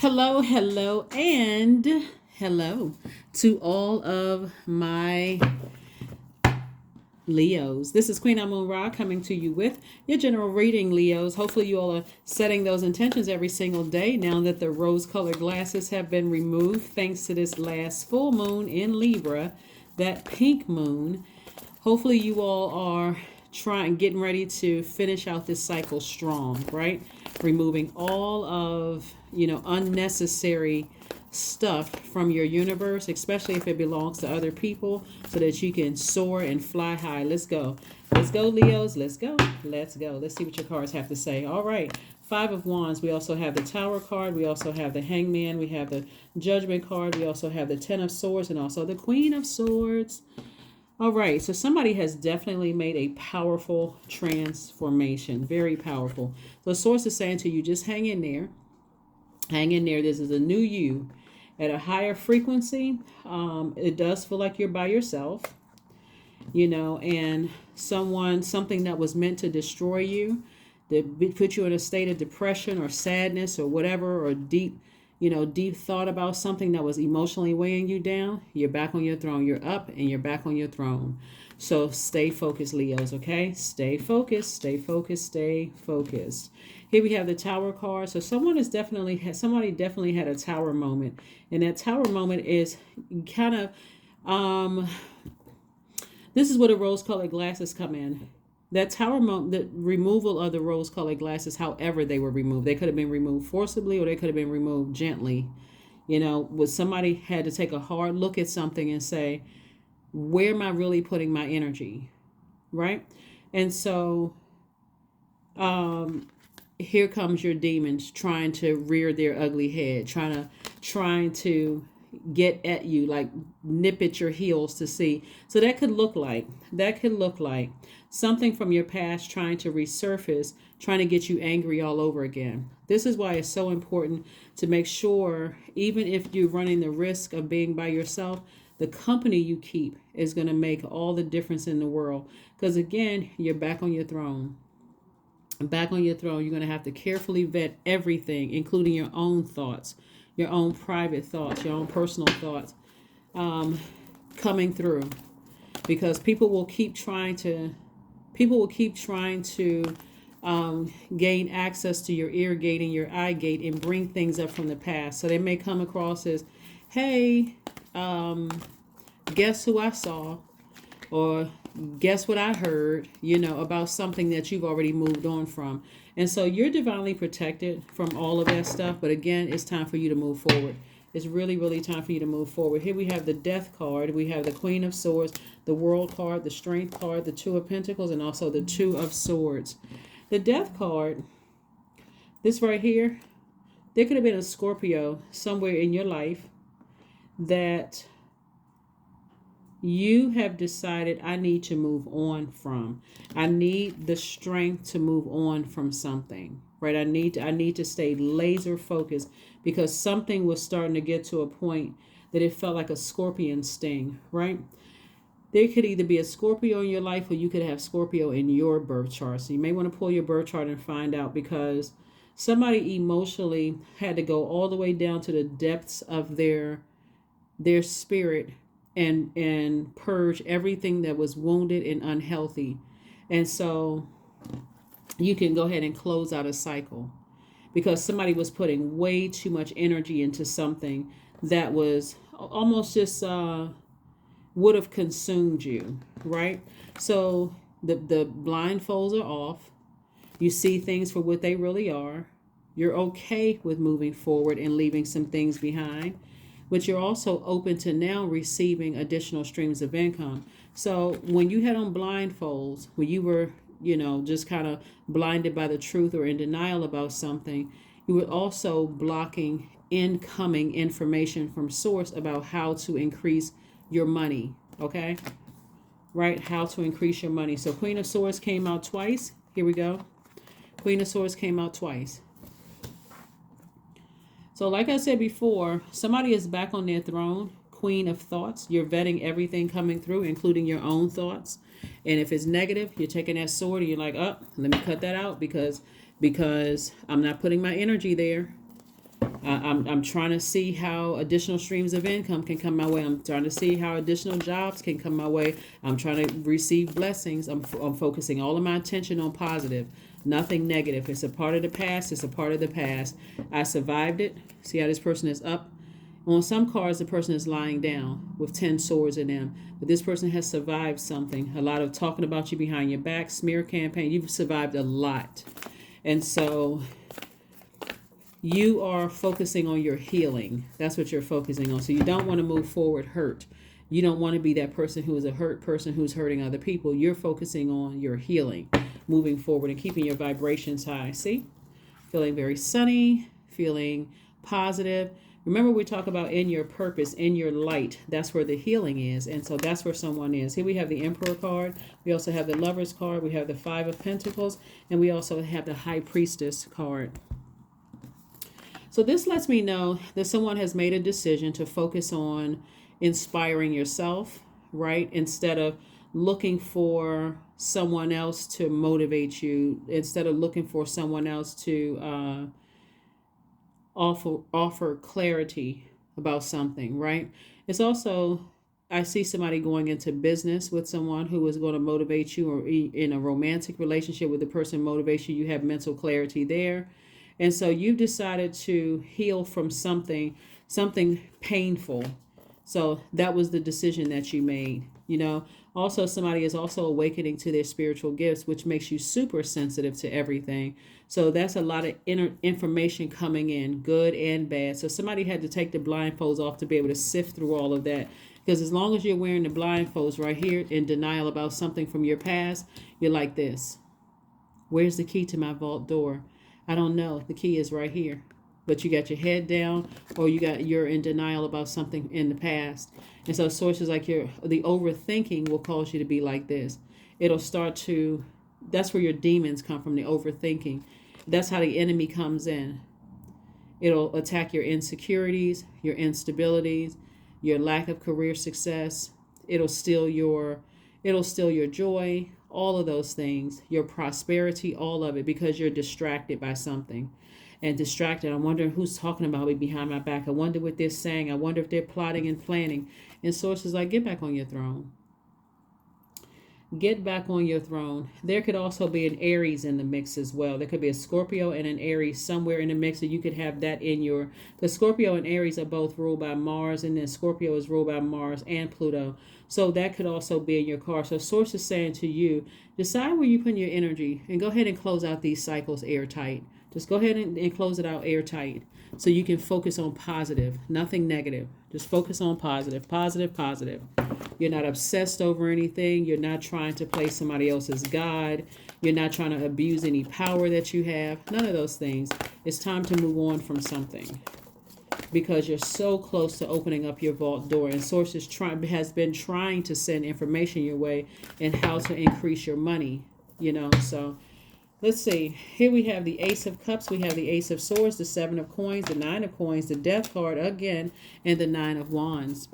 Hello, hello, and hello to all of my Leos. This is Queen Amun Ra coming to you with your general reading, Leos. Hopefully, you all are setting those intentions every single day now that the rose colored glasses have been removed thanks to this last full moon in Libra, that pink moon. Hopefully, you all are getting ready to finish out this cycle strong, right? Removing all of, unnecessary stuff from your universe, especially if it belongs to other people, so that you can soar and fly high. Let's go. Let's go, Leos. Let's go. Let's go. Let's see what your cards have to say. All right. Five of Wands. We also have the Tower card. We also have the Hangman. We have the Judgment card. We also have the Ten of Swords and also the Queen of Swords. All right, so somebody has definitely made a powerful transformation, very powerful. So Source is saying to you, just hang in there. Hang in there. This is a new you at a higher frequency. It does feel like you're by yourself, and something that was meant to destroy you, that put you in a state of depression or sadness or whatever, or deep thought about something that was emotionally weighing you down. You're back on your throne. You're up and you're back on your throne. So stay focused, Leos, okay? Stay focused, stay focused, stay focused. Here we have the Tower card. So somebody definitely had a Tower moment. And that Tower moment is kind of, this is where the rose-colored glasses come in. That Tower moment, the removal of the rose-colored glasses, however they were removed. They could have been removed forcibly or they could have been removed gently. When somebody had to take a hard look at something and say, where am I really putting my energy? Right? And so here comes your demons trying to rear their ugly head, trying to get at you, like nip at your heels to see. So that could look like something from your past trying to resurface, trying to get you angry all over again. This is why it's so important to make sure, even if you're running the risk of being by yourself, the company you keep is going to make all the difference in the world. Because again, you're back on your throne. Back on your throne, you're going to have to carefully vet everything, including your own thoughts, your own private thoughts, your own personal thoughts, coming through, because people will keep trying to gain access to your ear gate and your eye gate and bring things up from the past. So they may come across as, hey, guess who I saw, or guess what I heard, about something that you've already moved on from. And so you're divinely protected from all of that stuff. But again, it's time for you to move forward. It's really, really time for you to move forward. Here we have the Death card. We have the Queen of Swords, the World card, the Strength card, the Two of Pentacles, and also the Two of Swords. The Death card, this right here, there could have been a Scorpio somewhere in your life that you have decided, I need to move on from. I need the strength to move on from something, right? I need to stay laser focused, because something was starting to get to a point that it felt like a scorpion sting, right? There could either be a Scorpio in your life, or you could have Scorpio in your birth chart. So you may want to pull your birth chart and find out, because somebody emotionally had to go all the way down to the depths of their spirit and purge everything that was wounded and unhealthy. And so you can go ahead and close out a cycle, because somebody was putting way too much energy into something that was almost just would have consumed you, right? So the blindfolds are off. You see things for what they really are. You're okay with moving forward and leaving some things behind, but you're also open to now receiving additional streams of income. So when you had on blindfolds, when you were, just kind of blinded by the truth or in denial about something, you were also blocking incoming information from source about how to increase your money, okay? Right? How to increase your money. So Queen of Swords came out twice. Here we go. Queen of Swords came out twice. So like I said before, somebody is back on their throne. Queen of Thoughts. You're vetting everything coming through, including your own thoughts. And if it's negative, you're taking that sword and you're like, oh, let me cut that out, because I'm not putting my energy there. I'm trying to see how additional streams of income can come my way. I'm trying to see how additional jobs can come my way. I'm trying to receive blessings. I'm focusing all of my attention on positive, nothing negative. It's a part of the past. It's a part of the past. I survived it. See how this person is up? On some cards, the person is lying down with 10 swords in them. But this person has survived something. A lot of talking about you behind your back, smear campaign. You've survived a lot. And so you are focusing on your healing. That's what you're focusing on. So you don't want to move forward hurt. You don't want to be that person who is a hurt person who's hurting other people. You're focusing on your healing, moving forward and keeping your vibrations high. See? Feeling very sunny, feeling positive. Remember, we talk about in your purpose, in your light. That's where the healing is. And so that's where someone is. Here we have the Emperor card. We also have the Lover's card. We have the Five of Pentacles. And we also have the High Priestess card. So this lets me know that someone has made a decision to focus on inspiring yourself, right? Instead of looking for someone else to motivate you, instead of looking for someone else to offer clarity about something, right? It's also, I see somebody going into business with someone who is going to motivate you, or in a romantic relationship with the person motivates you. You have mental clarity there. And so you've decided to heal from something painful. So that was the decision that you made. Also somebody is also awakening to their spiritual gifts, which makes you super sensitive to everything. So that's a lot of information coming in, good and bad. So somebody had to take the blindfolds off to be able to sift through all of that. Because as long as you're wearing the blindfolds right here in denial about something from your past, you're like this. Where's the key to my vault door? I don't know. The key is right here. But you got your head down, or you're in denial about something in the past. And so sources like the overthinking will cause you to be like this. That's where your demons come from, the overthinking. That's how the enemy comes in. It'll attack your insecurities, your instabilities, your lack of career success. It'll steal your joy, all of those things, your prosperity, all of it, because you're distracted by something. And distracted, I'm wondering who's talking about me behind my back. I wonder what they're saying. I wonder if they're plotting and planning. And sources like, get back on your throne. Get back on your throne. There could also be an Aries in the mix as well. There could be a Scorpio and an Aries somewhere in the mix, so you could have that in your... The Scorpio and Aries are both ruled by Mars, and then Scorpio is ruled by Mars and Pluto. So that could also be in your card. So source is saying to you, decide where you put your energy and go ahead and close out these cycles airtight. Just go ahead and close it out airtight so you can focus on positive, nothing negative. Just focus on positive, positive, positive. You're not obsessed over anything. You're not trying to play somebody else's God. You're not trying to abuse any power that you have. None of those things. It's time to move on from something because you're so close to opening up your vault door. And Source has been trying to send information your way and how to increase your money, so... Let's see. Here we have the Ace of Cups. We have the Ace of Swords, the Seven of Coins, the Nine of Coins, the Death card again, and the Nine of Wands.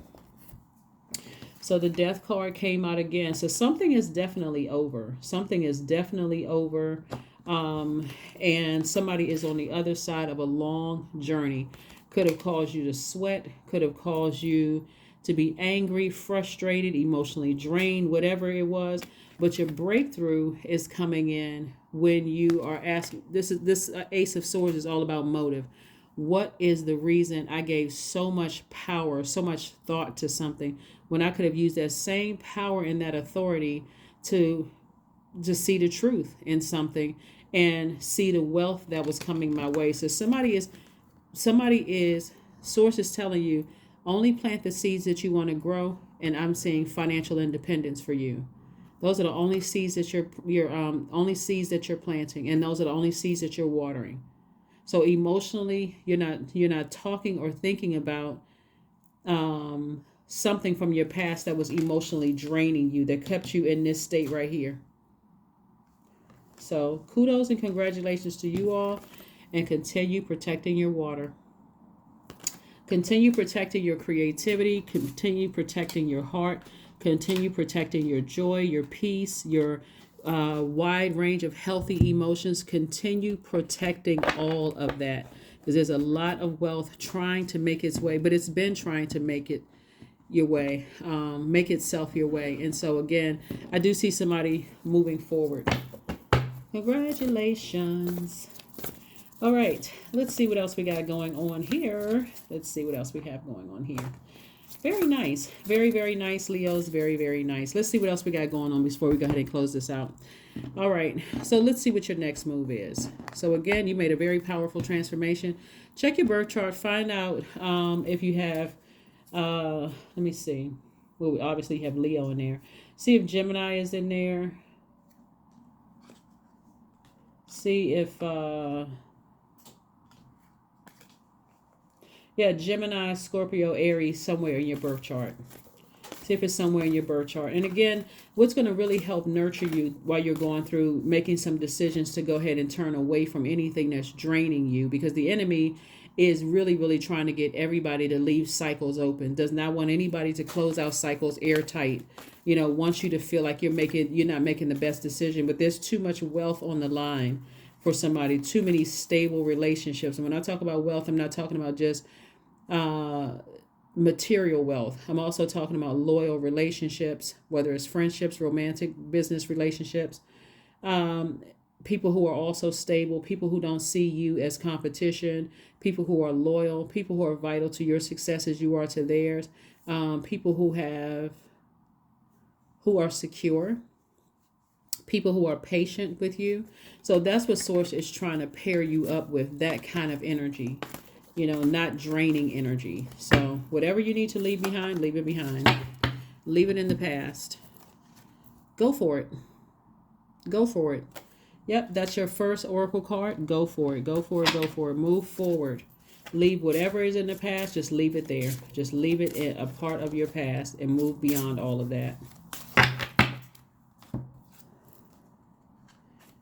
So the Death card came out again. So something is definitely over. Something is definitely over. And somebody is on the other side of a long journey. Could have caused you to sweat. Could have caused you to be angry, frustrated, emotionally drained, whatever it was. But your breakthrough is coming in when you are asking. This Ace of Swords is all about motive. What is the reason I gave so much power, so much thought to something when I could have used that same power and that authority to see the truth in something and see the wealth that was coming my way? So somebody is, Source is telling you, only plant the seeds that you want to grow, and I'm seeing financial independence for you. Those are the only seeds that you're planting, and those are the only seeds that you're watering. So emotionally, you're not talking or thinking about something from your past that was emotionally draining you, that kept you in this state right here. So kudos and congratulations to you all, and continue protecting your water. Continue protecting your creativity. Continue protecting your heart. Continue protecting your joy, your peace, your wide range of healthy emotions. Continue protecting all of that. because there's a lot of wealth trying to make its way, but it's been trying to make it your way, make itself your way. And so again, I do see somebody moving forward. Congratulations. All right, let's see what else we got going on here. Let's see what else we have going on here. Very nice. Very, very nice, Leos. Very, very nice. Let's see what else we got going on before we go ahead and close this out. All right, so let's see what your next move is. So again, you made a very powerful transformation. Check your birth chart. Find out if you have, let me see. Well, we obviously have Leo in there. See if Gemini is in there. See if, yeah, Gemini, Scorpio, Aries, somewhere in your birth chart. See if it's somewhere in your birth chart. And again, what's going to really help nurture you while you're going through making some decisions to go ahead and turn away from anything that's draining you, because the enemy is really, really trying to get everybody to leave cycles open. Does not want anybody to close out cycles airtight. You know, wants you to feel like you're not making the best decision, but there's too much wealth on the line for somebody, too many stable relationships. And when I talk about wealth, I'm not talking about just material wealth. I'm also talking about loyal relationships, whether it's friendships, romantic, business relationships, people who are also stable, people who don't see you as competition, people who are loyal, people who are vital to your success as you are to theirs, people who are secure, people who are patient with you. So that's what Source is trying to pair you up with, that kind of energy, you know, not draining energy. So whatever you need to leave behind, leave it behind. Leave it in the past. Go for it. Go for it. Yep, that's your first oracle card. Go for it. Go for it. Go for it. Move forward. Leave whatever is in the past. Just leave it there. Just leave it a part of your past and move beyond all of that.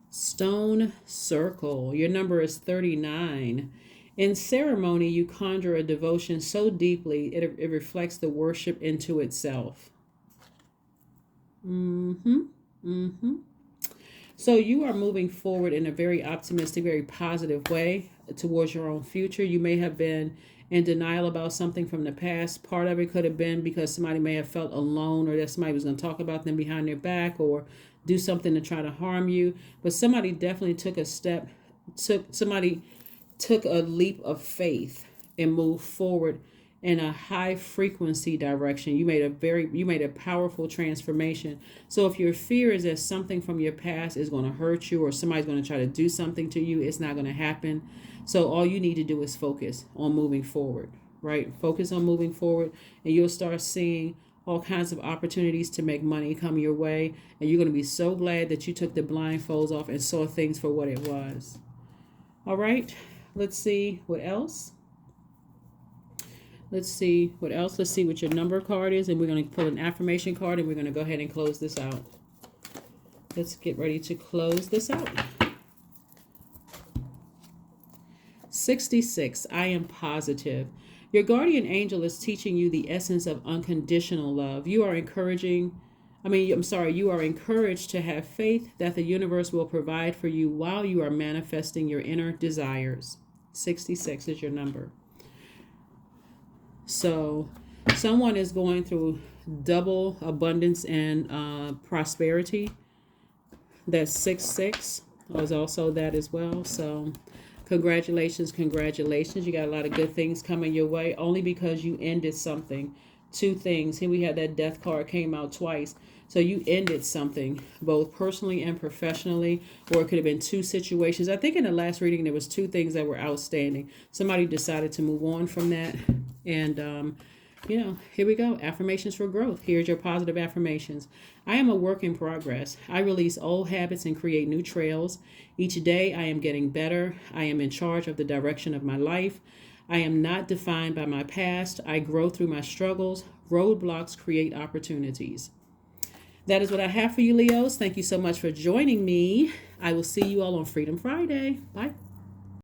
Stone circle. Your number is 39. In ceremony, you conjure a devotion so deeply it reflects the worship into itself. So you are moving forward in a very optimistic, very positive way towards your own future. You may have been in denial about something from the past. Part of it could have been because somebody may have felt alone, or that somebody was going to talk about them behind their back or do something to try to harm you. But somebody definitely took a leap of faith and moved forward in a high frequency direction. You made a powerful transformation. So if your fear is that something from your past is going to hurt you or somebody's going to try to do something to you, it's not going to happen. So all you need to do is focus on moving forward, right? Focus on moving forward, and you'll start seeing all kinds of opportunities to make money come your way. And you're going to be so glad that you took the blindfolds off and saw things for what it was. All right. Let's see what else. Let's see what your number card is. And we're going to pull an affirmation card, and we're going to go ahead and close this out. Let's get ready to close this out. 66. I am positive. Your guardian angel is teaching you the essence of unconditional love. You are encouraged to have faith that the universe will provide for you while you are manifesting your inner desires. 66 is your number. So someone is going through double abundance and prosperity. That's 66. Was also that as well. So congratulations. You got a lot of good things coming your way only because you ended something. Two things. Here we had that death card came out twice. So you ended something, both personally and professionally, or it could have been two situations. I think in the last reading, there was two things that were outstanding. Somebody decided to move on from that. And, here we go. Affirmations for growth. Here's your positive affirmations. I am a work in progress. I release old habits and create new trails. Each day I am getting better. I am in charge of the direction of my life. I am not defined by my past. I grow through my struggles. Roadblocks create opportunities. That is what I have for you, Leos. Thank you so much for joining me. I will see you all on Freedom Friday. Bye.